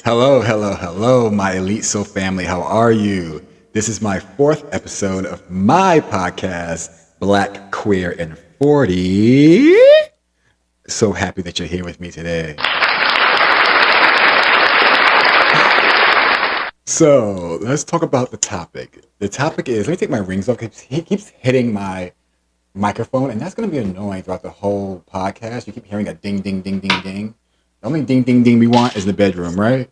Hello, hello, hello, my Elite Soul family. How are you? This is my fourth episode of my podcast, Black, Queer, and 40. So happy that you're here with me today. So let's talk about the topic. The topic is, let me take my rings off because he keeps hitting my microphone, and that's going to be annoying throughout the whole podcast. You keep hearing a ding, ding, ding, ding, ding. The only ding, ding, ding we want is the bedroom, right?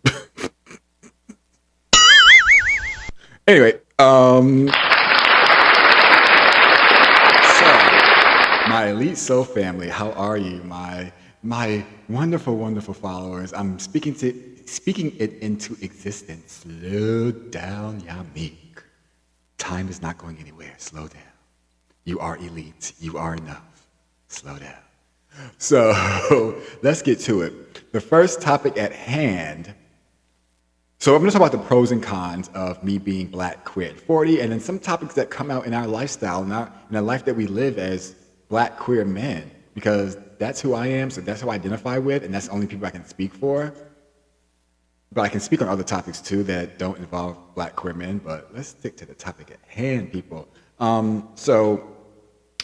Anyway, so my Elite Soul family, how are you? My wonderful, wonderful followers. I'm speaking it into existence. Slow down, Yamik. Time is not going anywhere. Slow down. You are elite. You are enough. Slow down. So let's get to it. The first topic at hand. So I'm going to talk about the pros and cons of me being Black, queer at 40, and then some topics that come out in our lifestyle, in the life that we live as Black, queer men, because that's who I am, so that's who I identify with, and that's the only people I can speak for. But I can speak on other topics too that don't involve Black, queer men, but let's stick to the topic at hand, people. So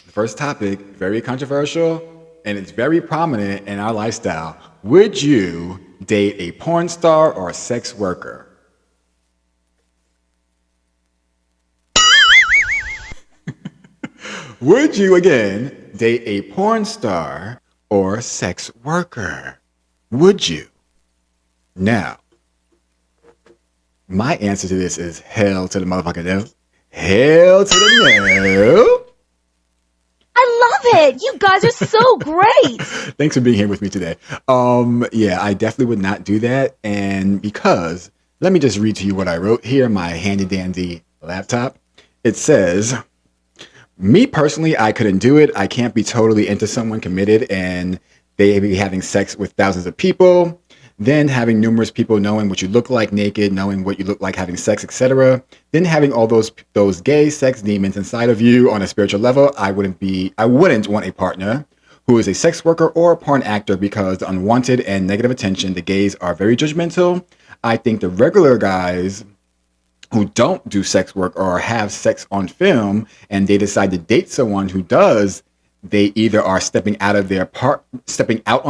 the first topic, very controversial, and it's very prominent in our lifestyle. Would you date a porn star or a sex worker? Would you, again, date a porn star or sex worker? Would you? Now, my answer to this is hell to the motherfucking no. Hell to the no. I love it. You guys are so great. Thanks for being here with me today. Yeah, I definitely would not do that. And because, let me just read to you what I wrote here, my handy dandy laptop. It says, me personally, I couldn't do it. I can't be totally into someone committed and they be having sex with thousands of people, then having numerous people knowing what you look like naked, knowing what you look like having sex, etc. Then having all those gay sex demons inside of you on a spiritual level. I wouldn't want a partner who is a sex worker or a porn actor because the unwanted and negative attention, the gays are very judgmental. I think the regular guys who don't do sex work or have sex on film and they decide to date someone who does, they either are stepping out on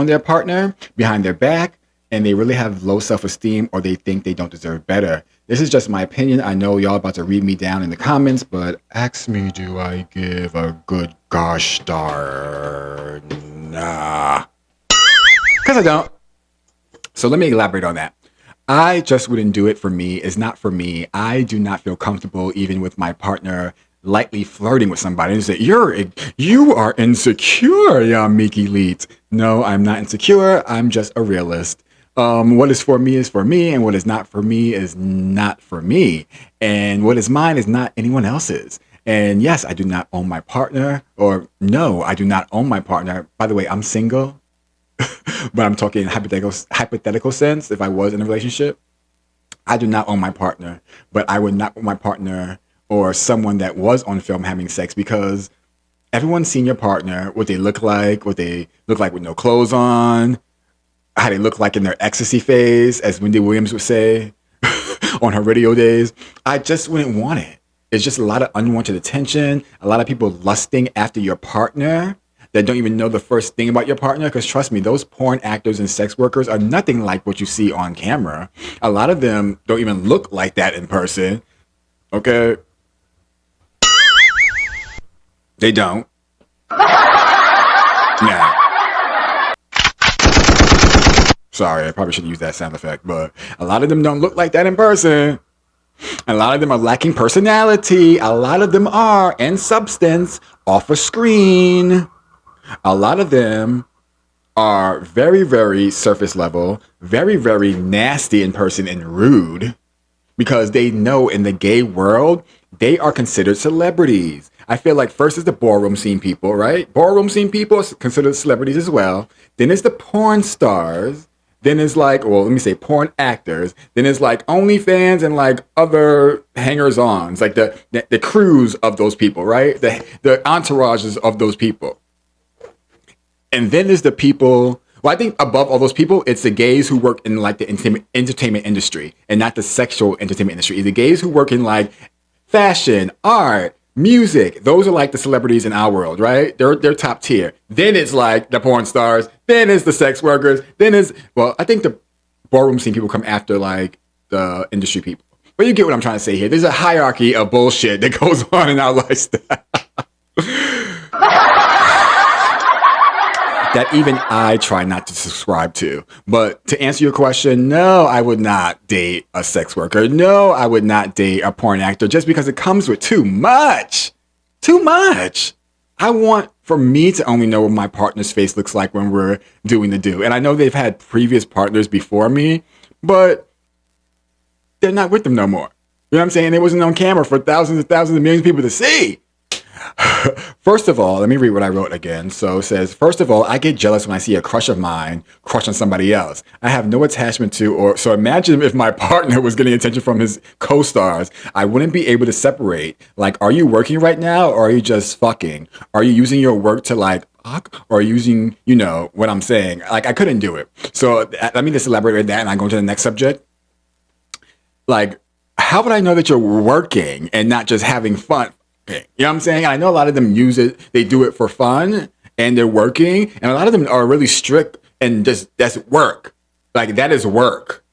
their partner behind their back, and they really have low self-esteem, or they think they don't deserve better. This is just my opinion. I know y'all about to read me down in the comments, but ask me, do I give a good gosh darn? Nah. Because I don't. So let me elaborate on that. I just wouldn't do it for me. It's not for me. I do not feel comfortable even with my partner lightly flirting with somebody and say, you are insecure, ya Mickey Elite. No, I'm not insecure. I'm just a realist. What is for me, and what is not for me is not for me. And what is mine is not anyone else's. And yes, I do not own my partner, or no, I do not own my partner. By the way, I'm single, but I'm talking in hypothetical sense. If I was in a relationship, I do not own my partner, but I would not want my partner or someone that was on film having sex, because everyone's seen your partner, what they look like with no clothes on, how they look like in their ecstasy phase, as Wendy Williams would say on her radio days. I just wouldn't want it. It's just a lot of unwanted attention, a lot of people lusting after your partner that don't even know the first thing about your partner. Because trust me, those porn actors and sex workers are nothing like what you see on camera. A lot of them don't even look like that in person. Okay? They don't. Nah. Sorry, I probably shouldn't use that sound effect, but a lot of them don't look like that in person. A lot of them are lacking personality. A lot of them are, and substance, off a screen. A lot of them are very, very surface level, very, very nasty in person and rude, because they know in the gay world, they are considered celebrities. I feel like first is the ballroom scene people, right? Ballroom scene people are considered celebrities as well. Then it's the porn stars. Then it's like, well, let me say porn actors. Then it's like OnlyFans and like other hangers-ons, like the crews of those people, right? The entourages of those people. And then there's the people Well, I think above all those people, it's the gays who work in like the entertainment industry and not the sexual entertainment industry. It's the gays who work in like fashion, art, music. Those are like the celebrities in our world, right? They're top tier. Then it's like the porn stars. Then it's the sex workers. Then it's, well, I think the ballroom scene people come after like the industry people. But you get what I'm trying to say here. There's a hierarchy of bullshit that goes on in our lifestyle. That even I try not to subscribe to. But to answer your question, no, I would not date a sex worker. No, I would not date a porn actor just because it comes with too much. Too much. I want for me to only know what my partner's face looks like when we're doing the do. And I know they've had previous partners before me, but they're not with them no more. You know what I'm saying? It wasn't on camera for thousands and thousands of millions of people to see. First of all, let me read what I wrote again. So it says, first of all, I get jealous when I see a crush of mine crush on somebody else. I have no attachment to, or so imagine if my partner was getting attention from his co-stars. I wouldn't be able to separate. Like, are you working right now or are you just fucking? Are you using your work to like fuck or using, you know, what I'm saying? Like, I couldn't do it. So let me just elaborate on that and I go to the next subject. Like, how would I know that you're working and not just having fun? You know what I'm saying? I know a lot of them use it, they do it for fun and they're working. And a lot of them are really strict and just that's work. Like that is work.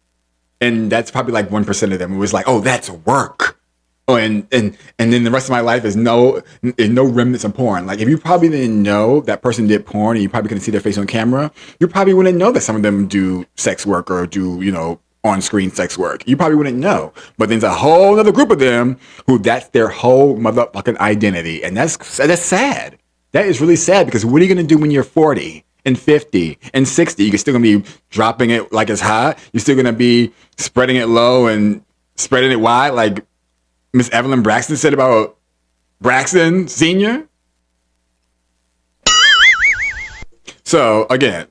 And that's probably like 1% of them. It was like, oh, that's work. Oh, and then the rest of my life is no remnants of porn. Like if you probably didn't know that person did porn and you probably couldn't see their face on camera, you probably wouldn't know that some of them do sex work or do, you know, on-screen sex work. You probably wouldn't know. But there's a whole other group of them who that's their whole motherfucking identity. And that's sad. That is really sad because what are you going to do when you're 40 and 50 and 60? You're still going to be dropping it like it's hot. You're still going to be spreading it low and spreading it wide like Miss Evelyn Braxton said about Braxton Sr.? So, again,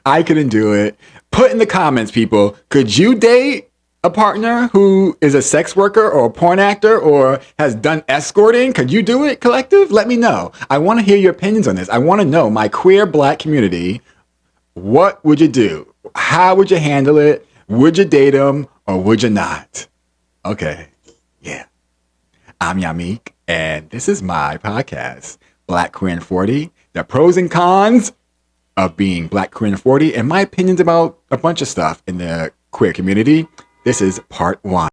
I couldn't do it. Put in the comments, people, could you date a partner who is a sex worker or a porn actor or has done escorting? Could you do it, collective? Let me know. I want to hear your opinions on this. I want to know, my queer black community, what would you do? How would you handle it? Would you date them or would you not? Okay, yeah. I'm Yamik, and this is my podcast, Black Queer and 40, the pros and cons of being Black, queer, and 40, and my opinions about a bunch of stuff in the queer community. This is part 1.